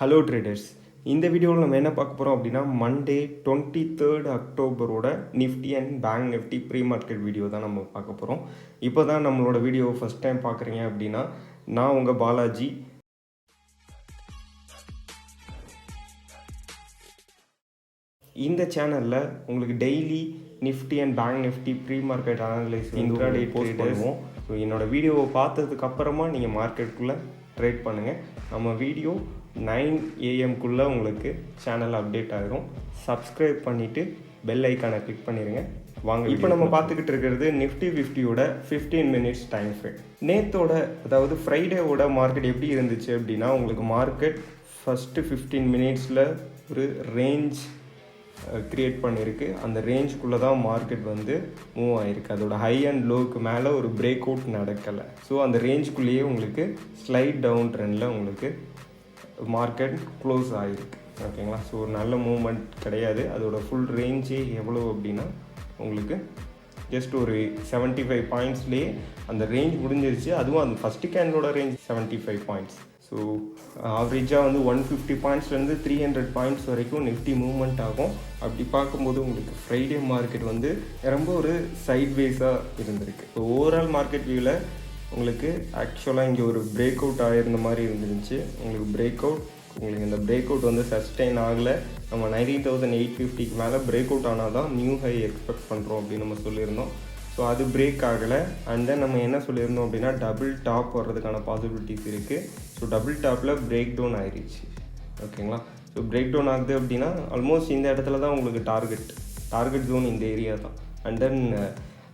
Hello traders, இந்த வீடியோவில் நம்ம என்ன பார்க்க போகிறோம் அப்படின்னா மண்டே 23rd அக்டோபரோட Nifty and bank Nifty pre market video தான் நம்ம பார்க்க போகிறோம். இப்போ தான் நம்மளோட வீடியோ ஃபஸ்ட் டைம் பார்க்குறீங்க அப்படின்னா நான் உங்கள் பாலாஜி. இந்த சேனலில் உங்களுக்கு daily Nifty and bank Nifty pre market analysis intraday post பண்ணுவோம். ஸோ என்னோடய வீடியோவை பார்த்ததுக்கு அப்புறமா நீங்கள் மார்க்கெட்டுக்குள்ளே ட்ரேட் பண்ணுங்கள். நம்ம வீடியோ 9 AM உங்களுக்கு சேனல் அப்டேட் ஆகிரும். சப்ஸ்கிரைப் பண்ணிவிட்டு பெல் ஐக்கானை கிளிக் பண்ணிடுங்க. வாங்க, இப்போ நம்ம பார்த்துக்கிட்டு இருக்கிறது நிஃப்டி 50யோட 15 மினிட்ஸ் டைம் ஃப்ரேம். நேற்றோட அதாவது ஃப்ரைடேவோட மார்க்கெட் எப்படி இருந்துச்சு அப்படின்னா உங்களுக்கு மார்க்கெட் ஃபஸ்ட்டு 15 மினிட்ஸில் ஒரு ரேஞ்ச் க்ரியேட் பண்ணியிருக்கு. அந்த ரேஞ்சுக்குள்ளே தான் மார்க்கெட் வந்து மூவ் ஆகிருக்கு. அதோட ஹை அண்ட் லோவுக்கு மேலே ஒரு பிரேக் அவுட் நடக்கலை. ஸோ அந்த ரேஞ்சுக்குள்ளேயே உங்களுக்கு ஸ்லைட் டவுன் ட்ரெண்டில் உங்களுக்கு மார்க்கெட் க்ளோஸ் ஆகிருக்கு. ஓகேங்களா? ஸோ ஒரு நல்ல மூவ்மெண்ட் கிடையாது. அதோட ஃபுல் ரேஞ்சே எவ்வளோ அப்படின்னா உங்களுக்கு ஜஸ்ட் ஒரு 75 பாயிண்ட்ஸ்லேயே அந்த ரேஞ்ச் முடிஞ்சிருச்சு. அதுவும் அந்த ஃபஸ்ட்டு கேண்டலோட ரேஞ்ச் 75 பாயிண்ட்ஸ். ஸோ ஆவரேஜாக வந்து 150 பாயிண்ட்ஸ்லேருந்து 300 பாயிண்ட்ஸ் வரைக்கும் நிஃப்டி மூவ்மெண்ட் ஆகும். அப்படி பார்க்கும்போது உங்களுக்கு ஃப்ரைடே மார்க்கெட் வந்து ரொம்ப ஒரு சைட்வேஸாக இருந்திருக்கு. ஸோ ஓவரால் மார்க்கெட் வியூவில் உங்களுக்கு ஆக்சுவலாக இங்கே ஒரு பிரேக் அவுட் ஆகிருந்த மாதிரி இருந்துருந்துச்சு. உங்களுக்கு இந்த பிரேக் அவுட் வந்து சஸ்டெயின் ஆகலை. நம்ம 19,850க்கு மேலே பிரேக் அவுட் ஆனால் தான் நியூ ஹை எக்ஸ்பெக்ட் பண்ணுறோம் அப்படின்னு நம்ம சொல்லியிருந்தோம். ஸோ அது பிரேக் ஆகலை. அண்ட் தென் நம்ம என்ன சொல்லியிருந்தோம் அப்படின்னா டபுள் டாப் வர்றதுக்கான பாசிபிலிட்டிஸ் இருக்குது. ஸோ டபுள் டாப்பில் பிரேக் டவுன் ஆயிடுச்சு. ஓகேங்களா? ஸோ பிரேக் டவுன் ஆகுது அப்படின்னா ஆல்மோஸ்ட் இந்த இடத்துல தான் உங்களுக்கு டார்கெட் ஜோன் இந்த ஏரியா தான். அண்ட் தென்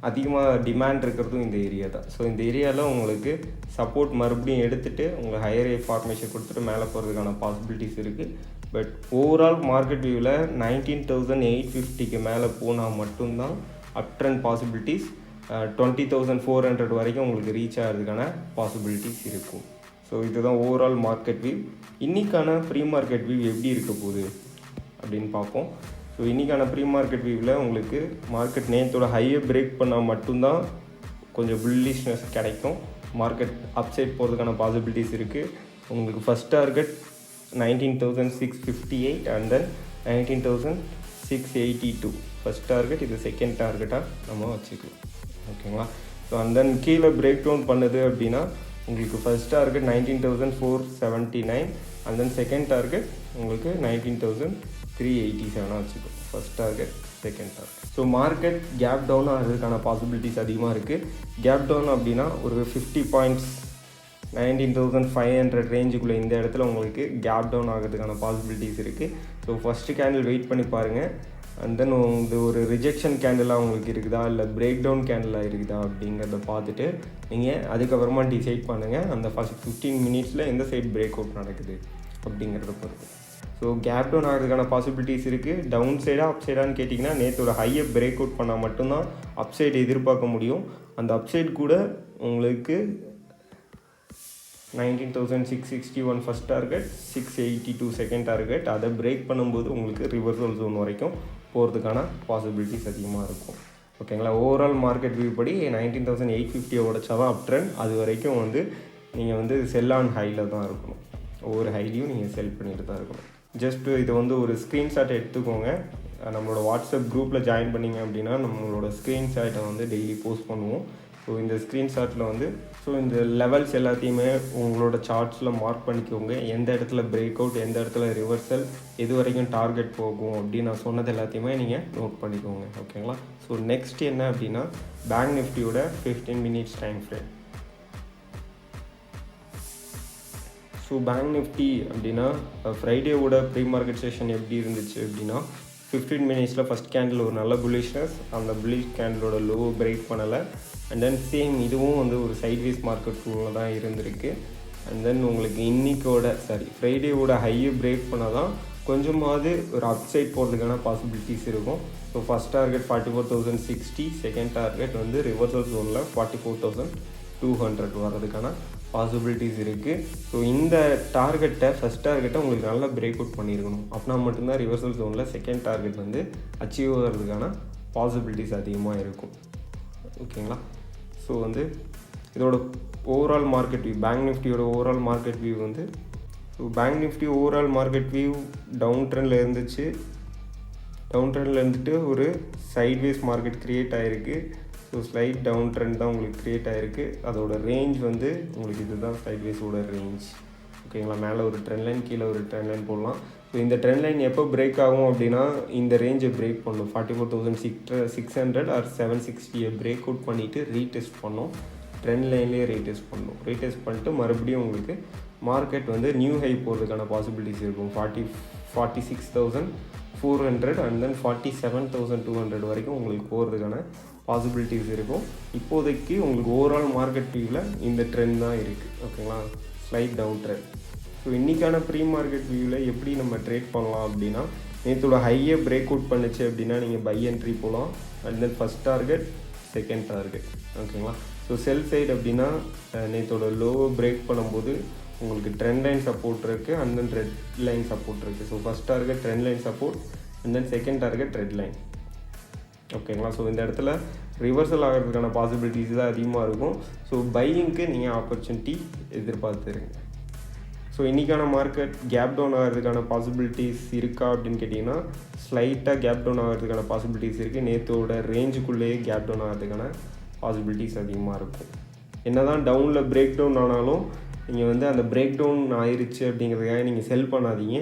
அதிகமாக டிமாண்ட் இருக்கிறதும் இந்த ஏரியா தான். ஸோ இந்த ஏரியாவில் உங்களுக்கு சப்போர்ட் மறுபடியும் எடுத்துகிட்டு உங்களுக்கு ஹையர் ஃபார்மேஷன் கொடுத்துட்டு மேலே போகிறதுக்கான பாசிபிலிட்டிஸ் இருக்குது. பட் ஓவரால் மார்க்கெட் வியூவில் 19,850க்கு மேலே போனால் மட்டும்தான் அப்ட்ரெண்ட் பாசிபிலிட்டிஸ் 20,400 வரைக்கும் உங்களுக்கு ரீச் ஆகிறதுக்கான பாசிபிலிட்டிஸ் இருக்கும். ஸோ இதுதான் ஓவரால் மார்க்கெட் வியூ. இன்றைக்கான ப்ரீ மார்க்கெட் வியூ எப்படி இருக்க போகுது அப்படின்னு பார்ப்போம். ஸோ இன்றைக்கான ப்ரீ மார்க்கெட் வியூவில் உங்களுக்கு மார்க்கெட் நேற்றோட ஹையை பிரேக் பண்ணால் மட்டும்தான் கொஞ்சம் புல்லிஷ்னஸ் கிடைக்கும். மார்க்கெட் அப்சைட் போகிறதுக்கான பாசிபிலிட்டிஸ் இருக்குது. உங்களுக்கு first target 19,658 and then 19,682 first target. இது செகண்ட் டார்கெட்டாக நம்ம வச்சுக்கலாம். ஓகேங்களா? ஸோ அண்ட் தென் கீழே பிரேக் டவுன் பண்ணுது அப்படின்னா உங்களுக்கு first target 19,479 and then second target உங்களுக்கு 19,387 வச்சுக்கோ. First target, second target. So market gap down ஆகிறதுக்கான பாசிபிலிட்டிஸ் அதிகமாக இருக்குது. கேப் டவுன் அப்படின்னா ஒரு 50 பாயிண்ட்ஸ் 19,500 ரேஞ்சுக்குள்ளே இந்த இடத்துல உங்களுக்கு கேப் டவுன் ஆகிறதுக்கான பாசிபிலிட்டிஸ் இருக்குது. ஸோ ஃபஸ்ட்டு கேண்டில் வெயிட் பண்ணி பாருங்கள். அண்ட் தென் இந்த ஒரு ரிஜெக்ஷன் கேண்டிலாக உங்களுக்கு இருக்குதா இல்லை பிரேக் டவுன் கேண்டிலாக இருக்குதா அப்படிங்கிறத பார்த்துட்டு நீங்கள் அதுக்கப்புறமா டிசைட் பண்ணுங்கள் அந்த ஃபஸ்ட் 15 மினிட்ஸில் எந்த சைட் பிரேக் அவுட் நடக்குது அப்படிங்கிறத பொறுத்து. ஸோ கேப் டவுன் ஆகிறதுக்கான பாசிபிலிட்டிஸ் இருக்குது. டவுன் சைடாக அப் சைடான்னு கேட்டிங்கன்னா நேற்றோட ஹையை பிரேக் அவுட் பண்ணால் மட்டும்தான் அப் சைடு எதிர்பார்க்க முடியும். அந்த அப் சைடு கூட உங்களுக்கு 19,661 ஃபஸ்ட் டார்கெட், 682 செகண்ட் டார்கெட். அதை பிரேக் பண்ணும்போது உங்களுக்கு ரிவர்சல் ஜோன் வரைக்கும் போகிறதுக்கான பாசிபிலிட்டிஸ் அதிகமாக இருக்கும். ஓகேங்களா? ஓவரால் மார்க்கெட் வியூ படி 19,850 உடைச்சா தான் அப் ட்ரெண்ட். அது வரைக்கும் வந்து நீங்கள் வந்து செல் ஆன் ஹையில் தான் இருக்கணும். ஒவ்வொரு ஹைலையும் நீங்கள் செல் பண்ணிட்டு தான் இருக்கணும். ஜஸ்ட்டு இதை வந்து ஒரு ஸ்க்ரீன்ஷாட் எடுத்துக்கோங்க. நம்மளோட வாட்ஸ்அப் குரூப்பில் ஜாயின் பண்ணிங்க அப்படின்னா நம்மளோட ஸ்க்ரீன்ஷாட்டை வந்து டெய்லி போஸ்ட் பண்ணுவோம். ஸோ இந்த ஸ்க்ரீன்ஷாட்டில் வந்து இந்த லெவல்ஸ் எல்லாத்தையுமே உங்களோட சார்ட்ஸில் மார்க் பண்ணிக்கோங்க. எந்த இடத்துல பிரேக் அவுட், எந்த இடத்துல ரிவர்சல், எது வரைக்கும் டார்கெட் போகும் அப்படின்னு நான் சொன்னது எல்லாத்தையுமே நீங்கள் நோட் பண்ணிக்கோங்க. ஓகேங்களா? ஸோ நெக்ஸ்ட் என்ன அப்படின்னா பேங்க் நிஃப்டியோட 15 minutes time frame. So Bank Nifty அப்படின்னா ஃப்ரைடேவோட ப்ரீ மார்க்கெட் செஷன் எப்படி இருந்துச்சு அப்படின்னா 15 மினிட்ஸில் ஃபஸ்ட் கேண்டில் ஒரு நல்ல புல்லிஷ்னஸ். அந்த புல்லிஷ் கேண்டிலோட லோ பிரேக் பண்ணலை. அண்ட் தென் சேம் இதுவும் வந்து ஒரு சைட்வேஸ் மார்க்கெட் ரூலில் தான் இருந்திருக்கு. அண்ட் தென் உங்களுக்கு ஃப்ரைடேவோட ஹையை பிரேக் பண்ணால் தான் கொஞ்சமாவது ஒரு அப்சைட் போகிறதுக்கான பாசிபிலிட்டிஸ் இருக்கும். So first target 44,060, second target வந்து ரிவர்சல் ஜோனில் 44,200 வர்றதுக்கான பாசிபிலிட்டிஸ் இருக்குது. ஸோ இந்த ஃபஸ்ட் டார்கெட்டை உங்களுக்கு நல்லா பிரேக் அவுட் பண்ணியிருக்கணும். அப்படின்னா மட்டும்தான் ரிவர்சல் ஜோனில் செகண்ட் டார்கெட் வந்து அச்சீவ் ஆகிறதுக்கான பாசிபிலிட்டிஸ் அதிகமாக இருக்கும். ஓகேங்களா? ஸோ வந்து இதோட ஓவரால் மார்க்கெட் வியூ, பேங்க் நிஃப்டியோட ஓவரால் மார்க்கெட் வியூ வந்து so Bank Nifty overall market view down ட்ரெண்டில் இருந்துச்சு. டவுன் ட்ரெண்டில் இருந்துட்டு ஒரு சைட்வேஸ் மார்க்கெட் க்ரியேட் ஆகிருக்கு. ஸோ ஸ்லைட் டவுன் ட்ரெண்ட் தான் உங்களுக்கு க்ரியேட் ஆகிருக்கு. அதோட ரேஞ்ச் வந்து உங்களுக்கு இதுதான் சைட்வேஸோட ரேஞ்ச். ஓகேங்களா, மேலே ஒரு ட்ரெண்ட் லைன், கீழே ஒரு ட்ரெண்ட் லைன் போடலாம். ஸோ இந்த ட்ரெண்ட் லைன் எப்போ பிரேக் ஆகும் அப்படின்னா இந்த ரேஞ்சை பிரேக் பண்ணும். 44,600 ஆர் 760 பிரேக் அவுட் பண்ணிவிட்டு ரீடெஸ்ட் பண்ணோம். ட்ரெண்ட் லைன்லேயே ரீடெஸ்ட் பண்ணணும். ரீடெஸ்ட் பண்ணிட்டு மறுபடியும் உங்களுக்கு மார்க்கெட் வந்து நியூ ஹை போகிறதுக்கான பாசிபிலிட்டிஸ் இருக்கும். 46,400 அண்ட் தென் 47,200 வரைக்கும் உங்களுக்கு போகிறதுக்கான பாசிபிலிட்டிஸ் இருக்கும். இப்போதைக்கு உங்களுக்கு ஓவரால் மார்க்கெட் வியூவில் இந்த ட்ரெண்ட் தான் இருக்குது. ஓகேங்களா, ஸ்லைட் டவுன் ட்ரெண்ட். ஸோ இன்றைக்கான ப்ரீ மார்க்கெட் வியூவில் எப்படி நம்ம ட்ரேட் பண்ணலாம் அப்படின்னா, நேற்றோட ஹையை பிரேக் அவுட் பண்ணிச்சு அப்படின்னா நீங்கள் பை என்ட்ரி போகலாம். And then first target, second target. ஓகேங்களா, ஸோ செல் சைடு அப்படின்னா நேற்றோட லோவை பிரேக் பண்ணும்போது உங்களுக்கு ட்ரெண்ட் லைன் சப்போர்ட் இருக்குது and then red line support இருக்குது. So first target trend line support and then second target red line. ஓகேங்களா, ஸோ இந்த இடத்துல ரிவர்சல் ஆகிறதுக்கான பாசிபிலிட்டிஸ் தான் அதிகமாக இருக்கும். ஸோ பையிங்க்கு நீங்கள் ஆப்பர்ச்சுனிட்டி எதிர்பார்த்துருங்க. ஸோ இன்றைக்கான மார்க்கெட் கேப் டவுன் ஆகிறதுக்கான பாசிபிலிட்டிஸ் இருக்கா அப்படின்னு கேட்டிங்கன்னா, ஸ்லைட்டாக கேப் டவுன் ஆகிறதுக்கான பாசிபிலிட்டிஸ் இருக்குது. நேற்றோட ரேஞ்சுக்குள்ளேயே கேப் டவுன் ஆகிறதுக்கான பாசிபிலிட்டிஸ் அதிகமாக இருக்கும். என்ன தான் டவுனில் பிரேக் டவுன் ஆனாலும் நீங்கள் வந்து அந்த பிரேக் டவுன் ஆயிடுச்சு அப்படிங்கிறதுக்காக நீங்கள் செல் பண்ணாதீங்க.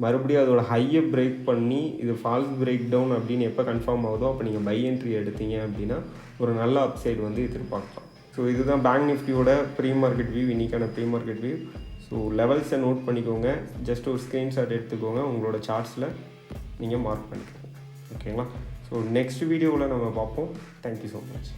மறுபடியும் அதோட ஹையை பிரேக் பண்ணி இது ஃபால்ஸ் பிரேக் டவுன் அப்படின்னு எப்போ கன்ஃபார்ம் ஆகுதோ அப்போ நீங்கள் பை என்ட்ரி எடுத்தீங்க அப்படின்னா ஒரு நல்ல அப்சைடு வந்து எதிர்பார்க்கலாம். ஸோ இதுதான் பேங்க் நிஃப்டியோட ப்ரீ மார்க்கெட் வியூ, இன்றைக்கான ப்ரீ மார்க்கெட் வியூ. ஸோ லெவல்ஸை நோட் பண்ணிக்கோங்க. ஜஸ்ட் ஒரு ஸ்க்ரீன்ஷாட் எடுத்துக்கோங்க, உங்களோட சார்ட்ஸில் நீங்கள் மார்க் பண்ணிக்கோங்க. ஓகேங்களா, ஸோ நெக்ஸ்ட் வீடியோவில் நம்ம பார்ப்போம். Thank you so much.